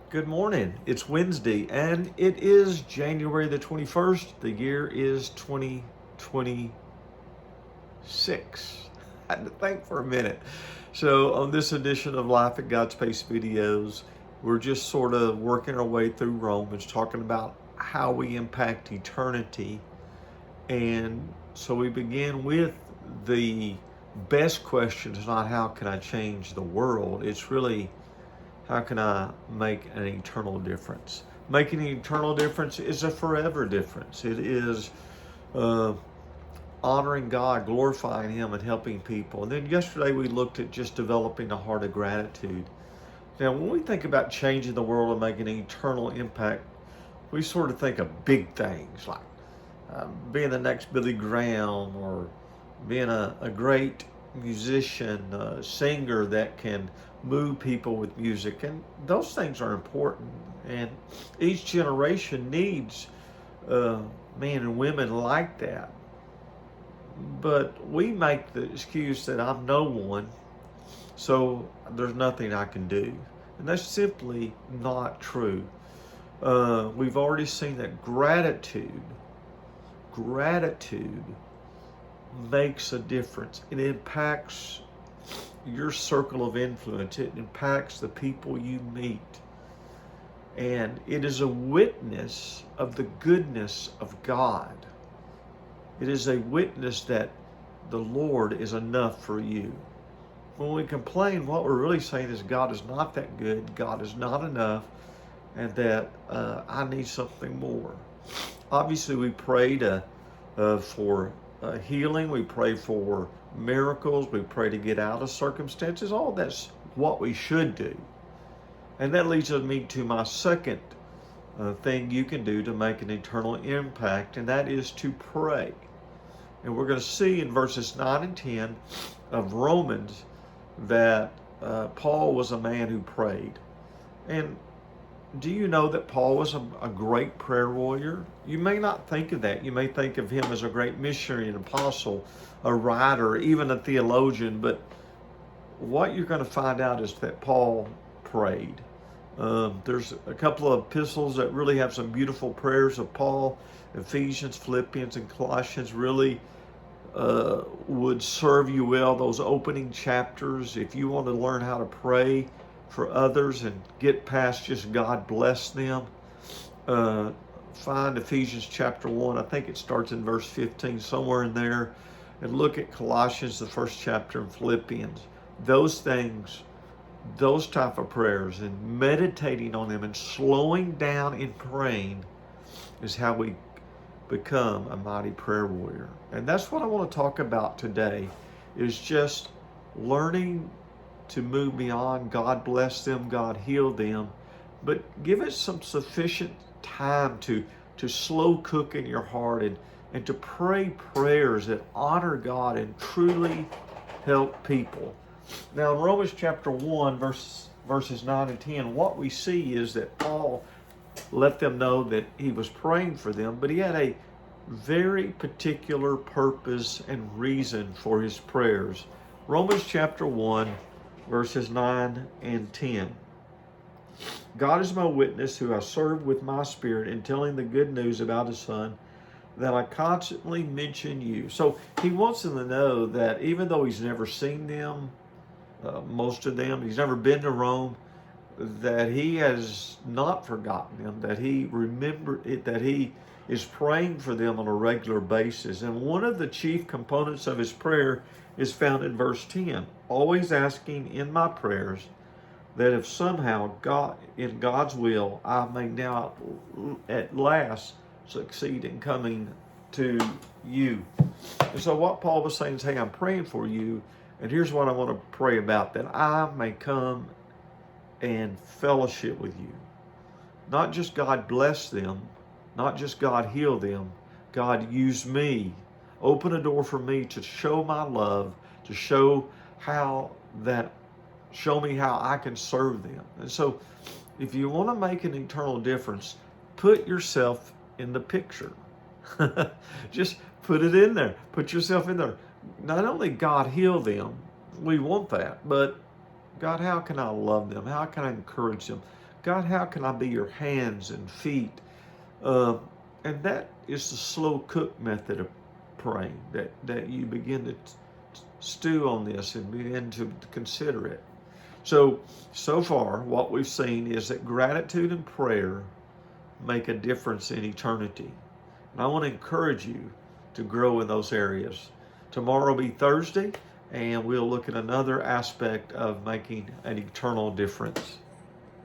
Good morning. It's Wednesday and it is January the 21st. The year is 2026. I had to think for a minute. So, on this edition of Life at God's Pace videos, we're just sort of working our way through Romans, talking about how we impact eternity. And so, we begin with the best question is not how can I change the world? It's really how can I make an eternal difference? Making an eternal difference is a forever difference. It is uh, honoring God, glorifying Him, and helping people. And then yesterday we looked at just developing a heart of gratitude. Now, when we think about changing the world and making an eternal impact, we sort of think of big things like being the next Billy Graham or being a great musician, singer that can move people with music. And those things are important. And each generation needs men and women like that. But we make the excuse that I'm no one, so there's nothing I can do. And that's simply not true. We've already seen that gratitude makes a difference. It impacts your circle of influence. It impacts the people you meet. And it is a witness of the goodness of God. It is a witness that the Lord is enough for you. When we complain, what we're really saying is God is not that good, God is not enough, and that I need something more. Obviously, we pray for healing, we pray for miracles, we pray to get out of circumstances. All that's what we should do. And that leads me to my second thing you can do to make an eternal impact, and that is to pray. And we're going to see in verses 9 and 10 of Romans that Paul was a man who prayed. And do you know that Paul was a great prayer warrior? You may not think of that. You may think of him as a great missionary, an apostle, a writer, even a theologian. But what you're going to find out is that Paul prayed. There's a couple of epistles that really have some beautiful prayers of Paul. Ephesians, Philippians, and Colossians really would serve you well. Those opening chapters, if you want to learn how to pray for others and get past just God bless them, find Ephesians chapter 1. I think it starts in verse 15, somewhere in there. And look at Colossians, the first chapter, and Philippians. Those things, those type of prayers, and meditating on them and slowing down in praying is how we become a mighty prayer warrior. And that's what I want to talk about today, is just learning to move beyond God bless them, God heal them, but give it some sufficient time to slow cook in your heart and to pray prayers that honor God and truly help people. Now in Romans chapter 1, verses 9 and 10, what we see is that Paul let them know that he was praying for them, but he had a very particular purpose and reason for his prayers. Romans chapter 1, verses 9 and 10. God is my witness, who I serve with my spirit in telling the good news about His Son, that I constantly mention you. So he wants them to know that even though he's never seen them, most of them, he's never been to Rome, that he has not forgotten them, that he remembered it, that he is praying for them on a regular basis. And one of the chief components of his prayer is found in verse 10, always asking in my prayers that if somehow God, in God's will, I may now at last succeed in coming to you. And so what Paul was saying is, hey, I'm praying for you, and here's what I want to pray about, that I may come and fellowship with you. Not just God bless them, not just God heal them, God use me. Open a door for me to show my love, to show me how I can serve them. And so if you want to make an eternal difference, put yourself in the picture. Just put it in there. Put yourself in there. Not only God heal them, we want that, but God, how can I love them? How can I encourage them? God, how can I be your hands and feet? And that is the slow cook method of praying, that you begin to stew on this and begin to consider it. So far, what we've seen is that gratitude and prayer make a difference in eternity. And I want to encourage you to grow in those areas. Tomorrow will be Thursday, and we'll look at another aspect of making an eternal difference.